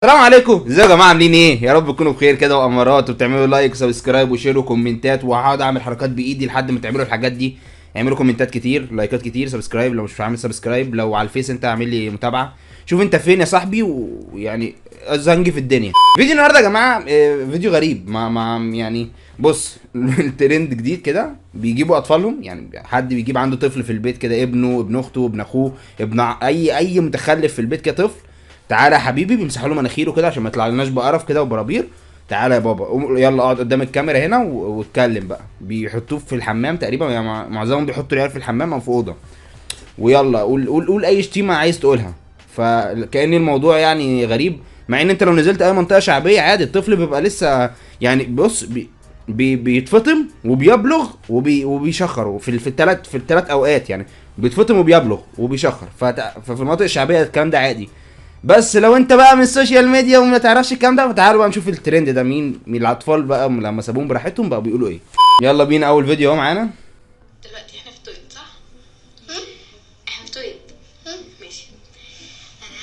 السلام عليكم، ازيكم يا جماعه؟ عاملين ايه؟ يا رب تكونوا بخير كده وامارات، وبتعملوا لايك وسبسكرايب وشير وكومنتات، وهقعد اعمل حركات بايدي لحد ما تعملوا الحاجات دي. اعملوا كومنتات كتير، لايكات كتير، سبسكرايب لو مش عامل سبسكرايب، لو على الفيس انت اعمل لي متابعه. شوف انت فين يا صاحبي، ويعني زنجي في الدنيا. فيديو النهارده يا جماعه فيديو غريب ما يعني. بص الترند جديد كده، بيجيبوا اطفالهم، يعني حد بيجيب عنده طفل في البيت كده، ابنه، ابن اخته، ابن اخوه، اي متخلف في البيت كده، طفل. تعالى يا حبيبي، بيمسحوا له مناخيره كده عشان ما يطلعلناش بقرف كده وبرابير. تعالى يا بابا، يلا اقعد قدام الكاميرا هنا واتكلم بقى. بيحطوه في الحمام تقريبا، يعني معظمهم بيحطوا العيال في الحمام او في اوضه. ويلا قول اي شتيمه عايز تقولها. فكأن الموضوع يعني غريب، مع ان انت لو نزلت اي منطقه شعبيه عادي الطفل بيبقى لسه، يعني بص بيتفطم وبيبلغ وبيشخر في الثلاث اوقات يعني. بيتفطم وبيبلغ وبيشخر ففي المناطق الشعبيه الكلام ده عادي. بس لو انت بقى من السوشيال ميديا وما تعرفش الكلام ده، فتعالوا بقى نشوف الترند ده. مين الاطفال بقى لما سابوهم براحتهم بقى بيقولوا ايه. يلا بينا اول فيديو اهو معانا. دلوقتي احنا في تويت صح؟ احنا في تويت. ماشي. انا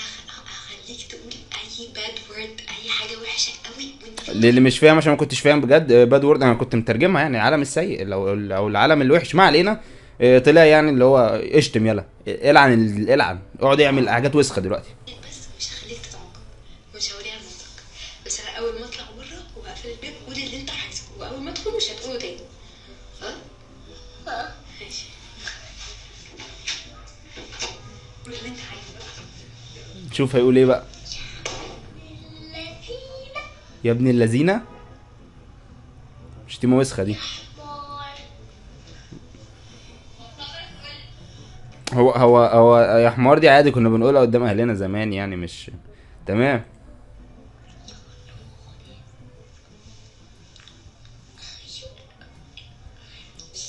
هخليك تقول اي باد وورد، اي حاجه وحشه قوي وانت في اللي مش فاهم عشان ما كنتش فاهم بجد، باد وورد انا كنت مترجمها يعني العالم السيء او العالم الوحش، ما علينا. طلع يعني اللي هو اشتم، يلا العن العن، اقعد اعمل حاجات وسخه دلوقتي. بس مش هخليك تتعاقب ومش هوريها لمامتك. بس انا اول ما اطلع بره وهقفل الباب قول اللي انت عايزه، واول ما ادخل مش هتقوله تاني. ها؟ ماشي. قول اللي انت عايزه بقى. شوف هيقول ايه بقى. يا ابن اللذينه، شتيمه وسخه دي. هو يا حمار دي عادي، كنا بنقولها قدام اهلنا زمان يعني، مش تمام.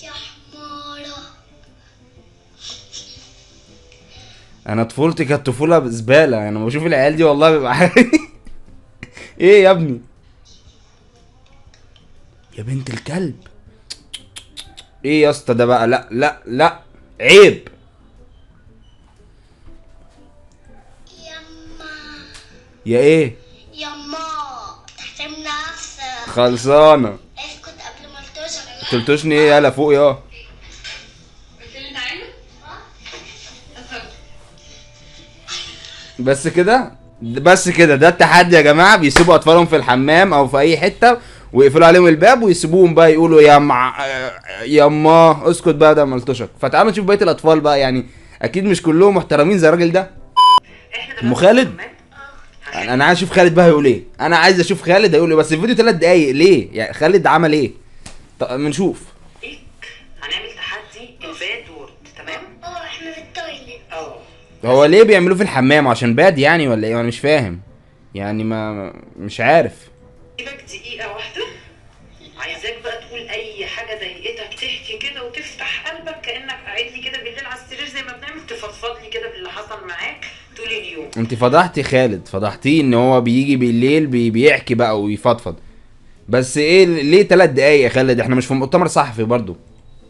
يا حمارة. انا طفولتي كانت طفوله زباله، يعني لما بشوف العيال دي والله بيبقى ايه يا ابني، يا بنت الكلب. ايه يا اسطى ده بقى؟ لا لا لا، عيب. يما يا ايه؟ يما تحترم نفسك. خلصانه. اسكت قبل ما التوشك. تلتوشني ايه؟ يلا فوق يا. قلت اللي انت عايزه؟ بس كده ده التحدي يا جماعه. بيسيبوا اطفالهم في الحمام او في اي حته، ويقفلوا عليهم الباب ويسيبوهم بقى يقولوا يما اسكت بقى ده ملطشك. فتعالوا نشوف بقيه الاطفال بقى، يعني اكيد مش كلهم محترمين زي الراجل ده. ام خالد، انا عايز اشوف خالد بقى هيقول ايه. انا عايز اشوف خالد هيقول ايه، بس الفيديو 3 دقايق ليه؟ يعني خالد عمل ايه؟ طب نشوف. هنعمل تحدي الباد وورد، تمام؟ احنا في التويليت. هو ليه بيعملوه في الحمام؟ عشان باد يعني ولا ايه؟ انا مش فاهم يعني، مش عارف. سيبك دقيقة واحدة، عايزاك بقى تقول أي حاجة ضايقتك، تحكي كده وتفتح قلبك كأنك قاعد لي كده بالليل على السرير زي ما بنعمل، تفضفض لي كده باللي حصل معاك طول اليوم. انت فضحتي خالد، فضحتيه ان هو بيجي بالليل بيحكي بقى ويفضفض. بس ايه ليه 3 دقايق يا خالد؟ احنا مش في مؤتمر صحفي برضو.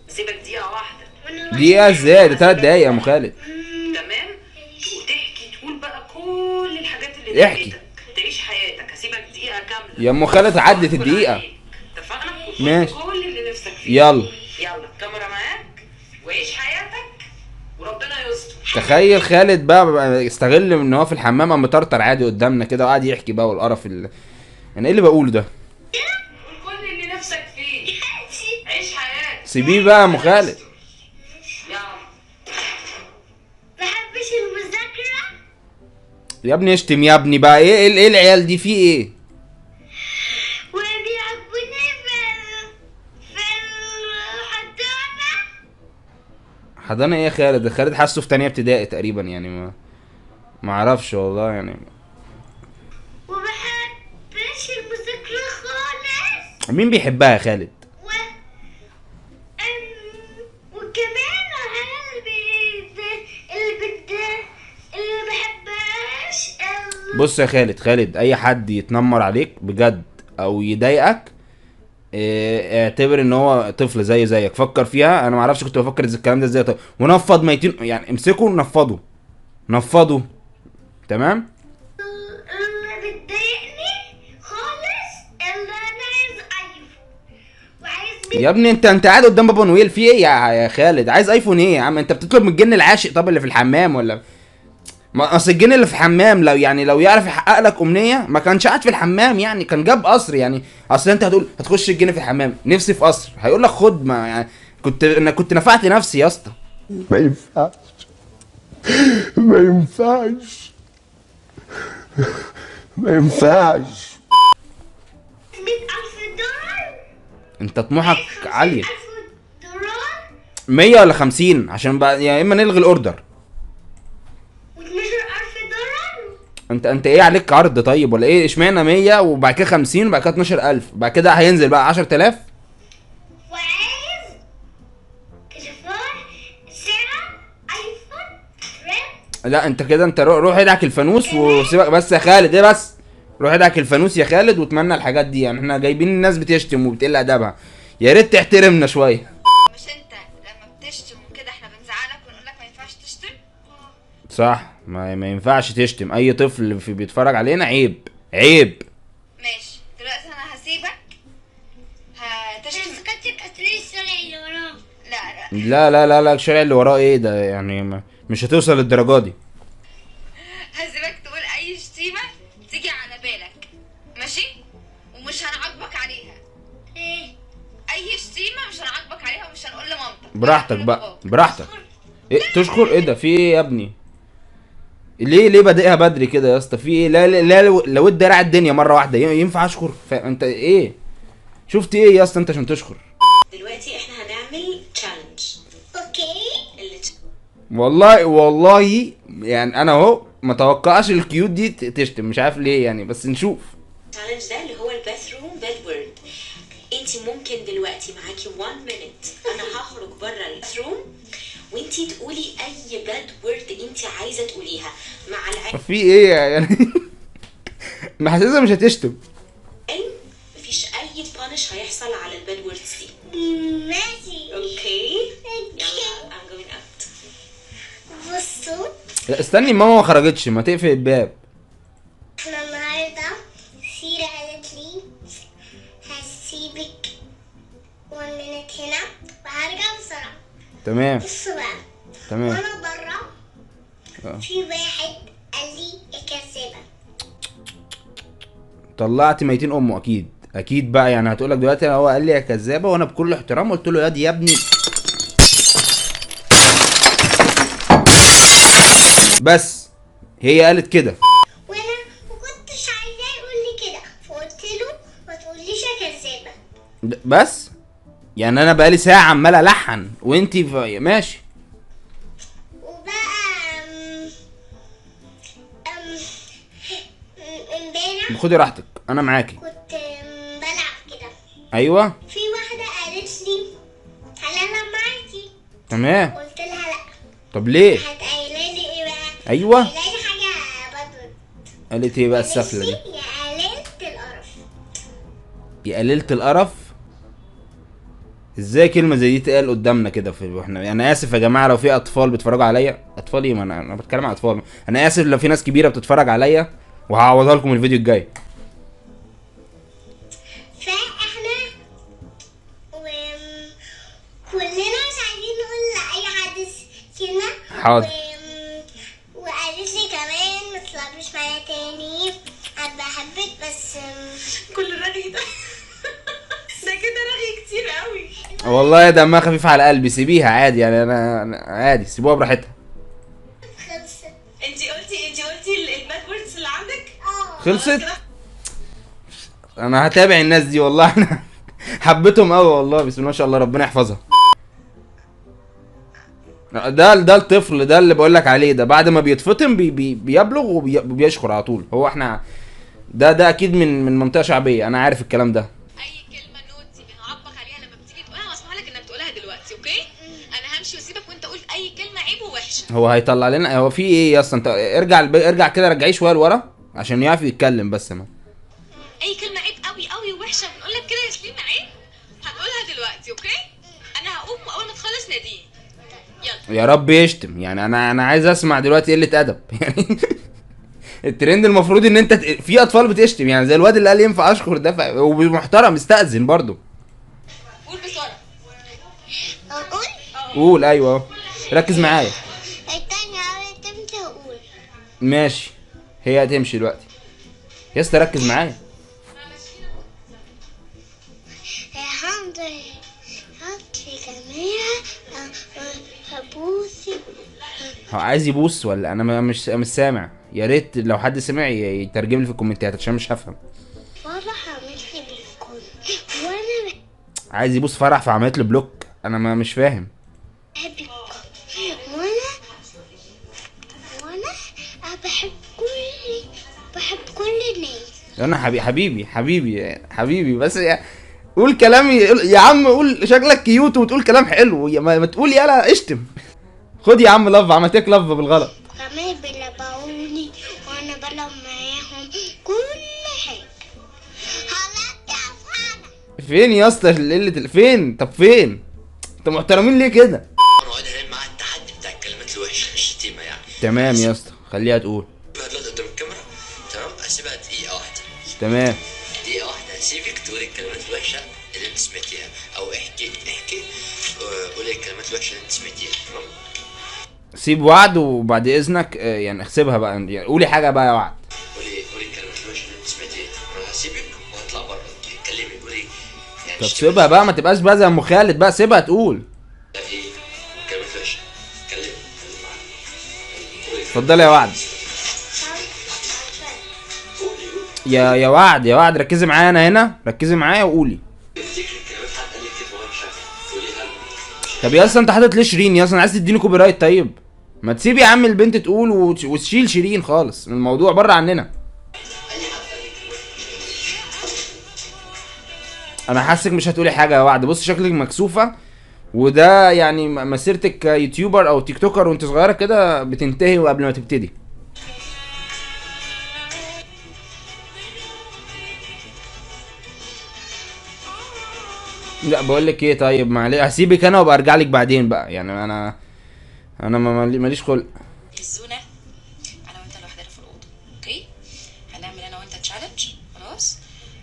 سيبك دقيقة واحدة. دقيقة ازاي؟ ده 3 دقايق يا ام خالد. تمام؟ تحكي تقول بقى كل الحاجات اللي احكي. ضايقتك، تعيش حياتك. هسيبك دقيقة كاملة يا ام خالد عدت الدقيقة. اتفقنا؟ ماشي. كل اللي نفسك فيه. يلا يلا الكاميرا معاك وعيش حياتك وربنا يستر. تخيل خالد بقى يستغل ان هو في الحمام قام مطرطر عادي قدامنا كده وقعد يحكي بقى، والقرف انا ايه اللي بقوله ده؟ قول كل اللي نفسك فيه. عيش حياتك. سيبيه بقى يا ام خالد. يلا. بحبش المذاكرة. يا ابني اشتم يا ابني بقى. ايه العيال دي في ايه؟ وبيحبوني في الحضانة. حضانه ايه يا خالد؟ خالد حاسه في تانية ابتدائي تقريبا يعني، ما اعرفش والله يعني. وبحبش المذاكرة خالص. مين بيحبها يا خالد؟ و... وكمان اللي بحبهاش بص يا خالد، اي حد يتنمر عليك بجد او يضايقك، اعتبر ان هو طفل زيك. فكر فيها، انا ما اعرفش كنت بفكر الكلام ده ازاي. طيب ونفض ميتين يعني، امسكه نفضه. تمام. اللي بتضايق يا ابني انت قاعد قدام بابا نويل في ايه يا خالد؟ عايز ايفون ايه يا عم؟ انت بتطلب من الجن العاشق طب اللي في الحمام ولا؟ ما اصل الجن اللي في الحمام لو يعرف يحقق لك امنيه ما كانش قاعد في الحمام، يعني كان جاب قصر. يعني اصل انت هتقول هتخش الجن في الحمام نفسي في قصر، هيقول لك خد. ما يعني كنت نفعت نفسي يا اسطى. ما ينفعش، ما ينفعش، ما ينفعش. $100,000. انت طموحك عاليه. $50,000 100 ولا 50 عشان بقى يا اما نلغي الاوردر. $12,000. انت ايه عليك عرض طيب ولا ايه؟ اشمعنى 100 وبعد كده 50 وبعد كده 12000 بعد كده هينزل بقى 10000؟ وعايز كشافات ساعة ايفون ريد. لا انت كده انت روح ادعك الفانوس وسيبك بس يا خالد. ايه بس؟ روح ادعك الفانوس يا خالد واتمنى الحاجات دي. يعني احنا جايبين الناس بتشتم وبتقل ادبها، يا ريت تحترمنا شويه. مش انت لما بتشتم وكده احنا بنزعلك ونقول لك ما ينفعش تشتم؟ صح، ما ينفعش تشتم. اي طفل بيتفرج علينا عيب عيب. ماشي دلوقتي انا هسيبك هتشتم. سكتك هتلاقي الشارع اللي وراه. لا لا لا لا لا، الشارع اللي وراه ايه ده؟ يعني مش هتوصل للدرجه دي. هسيبك تقول اي شتيمه تيجي على بالك، ماشي؟ ومش هنعاقبك عليها. ايه؟ اي شتيمه مش هنعاقبك عليها ومش هنقول لمامتك. براحتك بقى براحتك. ايه تشكر؟ ايه ده؟ في ايه يا ابني؟ ليه بادئها بدري كده يا اسطى؟ في ايه؟ لا لا لا، لو ادى الدنيا مره واحده ينفع اشكر؟ انت ايه شفت ايه يا اسطى انت عشان تشكر؟ دلوقتي احنا هنعمل تشالنج. اوكي. والله يعني انا اهو ما توقعش الكيوت دي تشتم، مش عارف ليه يعني، بس نشوف. التشالنج ده اللي هو الباث روم باد وورد. انت ممكن دلوقتي معاكي 1 مينيت، انا هخرج بره الباث روم وانت تقولي اي باد وورد انت عايزه تقوليها مع العلم في ايه يعني؟ ما حاسسها مش هتشتم. مفيش اي بانش هيحصل على الباد ووردز دي. ماشي. اوكي يلا I'm going out. بصوا لا استني، ماما ما خرجتش، ما تقفل الباب. احنا النهارده سيرة قالت لي هسيبك 1 minute هنا وهرجع بسرعة. تمام بصوا بقى. تمام. وانا بره في واحد قال لي يا كذابة. طلعت ميتين امه اكيد بقى. يعني هتقولك دلوقتي هو قال لي يا كذابه وانا بكل احترام قلت له يا ابني بس هي قالت كده وانا ما كنتش عايزاه يقول لي كده فقلت له ما تقوليش يا كذابة. بس يعني انا بقالي ساعه عمال الحن وانتي ماشي. وبقى امبارح خدي راحتك انا معاكي. كنت بلعب كده ايوه في واحدة قالت لي تعالى العب معاكي. تمام. قلت لها لا. طب ليه؟ هتقايله لي ايه بقى؟ ايوه قايله لي حاجة بدر. قالت ايه بقى السفله دي؟ يا قليلة القرف. يا قليلة القرف؟ ازاي كلمه زي دي تقال قدامنا كده واحنا؟ انا اسف يا جماعه لو في اطفال بيتفرجوا عليا. اطفال ايه؟ ما انا بتكلم عن اطفال. انا اسف لو في ناس كبيره بتتفرج عليا وهعوضها لكم الفيديو الجاي. فاحنا كلنا مش عايزين نقول لأي حد كده. حاضر. وقالت لي كمان ما تلعبيش معايا تاني انا بحبك بس. كل الرغي ده ده كده رغي كتير قوي. والله دمها خفيف على قلبي، سيبيها عادي يعني. انا عادي، سيبوها براحتها. خلصت. انت قلتي الباد ووردز اللي عندك؟ خلصت. انا هتابع الناس دي والله. انا حبيتهم قوي والله، بسم الله ما شاء الله، ربنا يحفظها. ده الطفل ده اللي بقول لك عليه، ده بعد ما بيتفطم بيبلغ وبيشخر على طول. هو احنا ده اكيد من منطقه شعبيه، انا عارف الكلام ده. اي كلمه نوتي بنعاقبك عليها لما بتيجي تقولها واسمح لك انك تقولها دلوقتي، اوكي؟ انا همشي واسيبك وانت قول اي كلمه عيب ووحشه. هو هيطلع لنا هو في ايه يا اسطى؟ انت ارجع كده، رجعيه شويه لورا عشان يعرف يتكلم. بس ما اي كلمه عيب قوي قوي ووحشه بنقول لك كده يا سليم عيب هتقولها دلوقتي، اوكي؟ انا هقوم واول ما تخلص ناديني. يلا. يا رب يشتم يعني. انا عايز اسمع دلوقتي قله ادب يعني. الترند المفروض ان انت في اطفال بتشتم يعني، زي الواد اللي قال ينفع اشكر ده ومحترم استأذن برضه. قول بسرعه. قول ايوه اهو، ركز معايا. التانية قالت امتى اقول. ماشي، هي هتمشي دلوقتي يا اسطى، ركز معايا. الحمد لله هاتلي كاميرا هبوسي. هو عايز يبوس ولا انا مش سامع؟ يا ريت لو حد سمع يترجم لي في الكومنتات عشان مش هفهم. فرح عملت لي بالكل وانا عايز يبوس فرح فعملت له بلوك؟ انا مش فاهم. بحب الكل وانا بحب كل الناس. انا حبيبي بس قول كلام يا عم، قول شكلك كيوت وتقول كلام حلو، ما تقول يلا اشتم. خد يا عم لف، عملت لك لف بالغلط. كمان بيلعبوني وانا بلعب معاهم كل حاجه. حلقت افعالك فين يا اسطى فين؟ طب فين؟ انتوا محترمين ليه كده؟ انا قاعد هنا مع التحدي بتاع الكلمات الوحشه، الشتيمه يعني. تمام يا اسطى، خليها تقول. دلوقتي قدام الكاميرا تمام، هسيبها دقيقه واحده. تمام، دقيقه واحده هسيبك تقولي الكلمات الوحشه اللي انت سمعتيها، او احكي قولي الكلمات الوحشه اللي انت سمعتيها. تمام، سيب وعد وبعد اذنك يعني احسبها بقى، يعني قولي حاجه بقى يا وعد. قولي الكلمات الوحشه اللي انت سمعتيها. انا هسيبك وهطلع بره، اتكلمي قولي يعني. طب سيبها بقى، ما تبقاش بقى زي ام خالد بقى، سيبها تقول. ايه كلمات وحشه؟ اتكلمي معايا. اتفضلي يا وعد. يا وعد ركزي معايا، انا هنا ركزي معايا وقولي. افتكري الكلمات حد قال لك كلمه وحشه قوليها له. طب يا اسطى انت حاطط ليه شيرين يا اسطى؟ عايز تديني كوبي رايت؟ طيب ما تسيب يا عم البنت تقول وتشيل شيرين خالص من الموضوع، بره عننا. انا حاسك مش هتقولي حاجه يا وعد. بص شكلك مكسوفه، وده يعني مسيرتك كيوتيوبر او تيك توكر وانت صغيره كده بتنتهي وقبل ما تبتدي. لا بقول لك ايه، طيب معلش هسيبك انا وابقى ارجع لك بعدين بقى، يعني انا ماليش خلق. الزونه انا وانت لوحدنا في الاوضه، اوكي؟ هنعمل انا وانت تشالنج، خلاص؟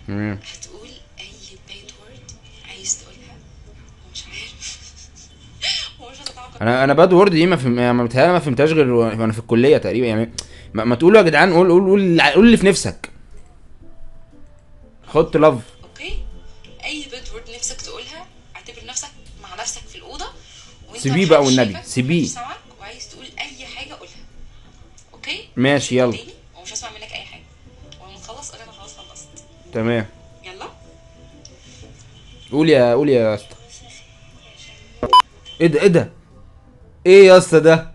هتقول اي باد وورد عايز تقولها ومش عارف ومش هتتعاقب. انا باد وورد دي ما فهمتهاش غير وانا في الكليه تقريبا، يعني ما تقولوا يا جدعان، قول اللي في نفسك. خد لاف. اوكي؟ اي باد وورد نفسك تقولها، اعتبر نفسك مع نفسك في الاوضه وانت سيبيه بقى والنبي، شايفك سيبيه. سامعك وعايز تقول اي حاجه قولها، اوكي؟ ماشي يلا. ومش هسمع منك اي حاجه، ولما تخلص قول انا خلاص خلصت. تمام، يلا قول يا اسطى. ايه ده ايه يا اسطى؟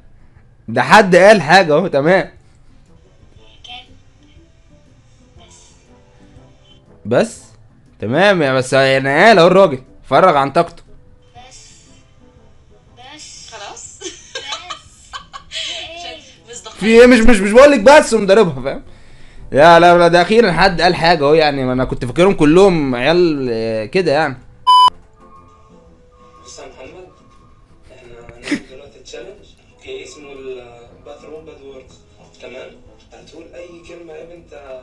ده حد قال حاجه اهو. تمام بس تمام يا بس يعني قال اهو الراجل فرغ عن طاقته. خلاص في ايه؟ مش بقول لك بس ومضربها، فاهم؟ لا ده اخيرا حد قال حاجه اهو، يعني انا كنت فاكرهم كلهم عيال كده يعني. بص يا محمد، احنا هنعمل دلوقتي تشالنج، اوكي؟ اسمه الباثروم باد ووردز، تمام؟ هتقول اي كلمه عيب، انت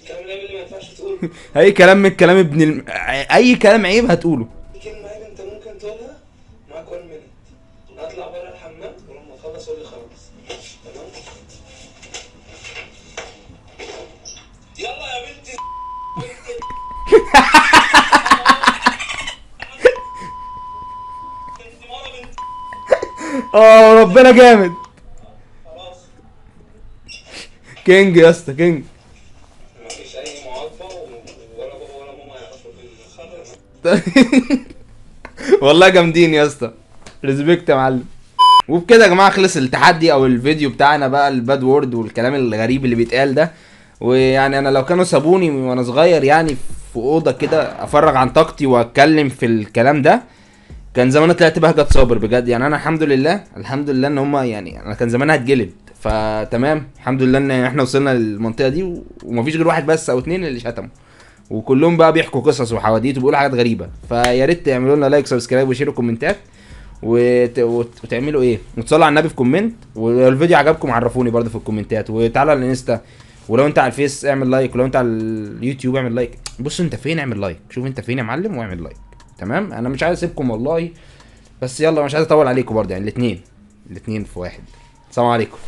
الكلام العيب اللي ما ينفعش تقوله. اي كلام من الكلام اي كلام عيب هتقوله. اي كلمه عيب انت ممكن تقولها، معاك 1 مينت. هطلع بره الحمام ولما اخلص قول لي خلاص، تمام؟ يلا يا بنتي. ربنا جامد. كينج يا اسطى، كينج. مفيش اي معاطفه ولا بابا ولا ماما يعرفوا خلاص. والله جامدين يا اسطى، ريسبكت يا معلم. وبكده يا جماعه خلص التحدي او الفيديو بتاعنا بقى، الباد وورد والكلام الغريب اللي بيتقال ده. ويعني انا لو كانوا سابوني وانا صغير يعني في اوضه كده افرغ عن طاقتي واتكلم في الكلام ده، كان زمان طلعت بهجت صابر بجد. يعني انا الحمد لله ان هم يعني انا كان زمان هتجلد، فتمام الحمد لله ان احنا وصلنا للمنطقه دي، ومفيش غير واحد بس او اتنين اللي شتموا، وكلهم بقى بيحكوا قصص وحواديت وبيقولوا حاجات غريبه. فيا ريت تعملوا لنا لايك سبسكرايب وشيروا كومنتات وتعملوا ايه، وتصلوا على النبي في كومنت. ولو الفيديو عجبكم عرفوني برضه في الكومنتات، وتعالوا على الانستا، ولو انت على الفيس اعمل لايك، ولو انت على اليوتيوب اعمل لايك. بص انت فين اعمل لايك، شوف انت فين يا معلم واعمل لايك. تمام، انا مش عايز اسيبكم والله، بس يلا مش عايز اطول عليكم برضه يعني، الاثنين في واحد. السلام عليكم.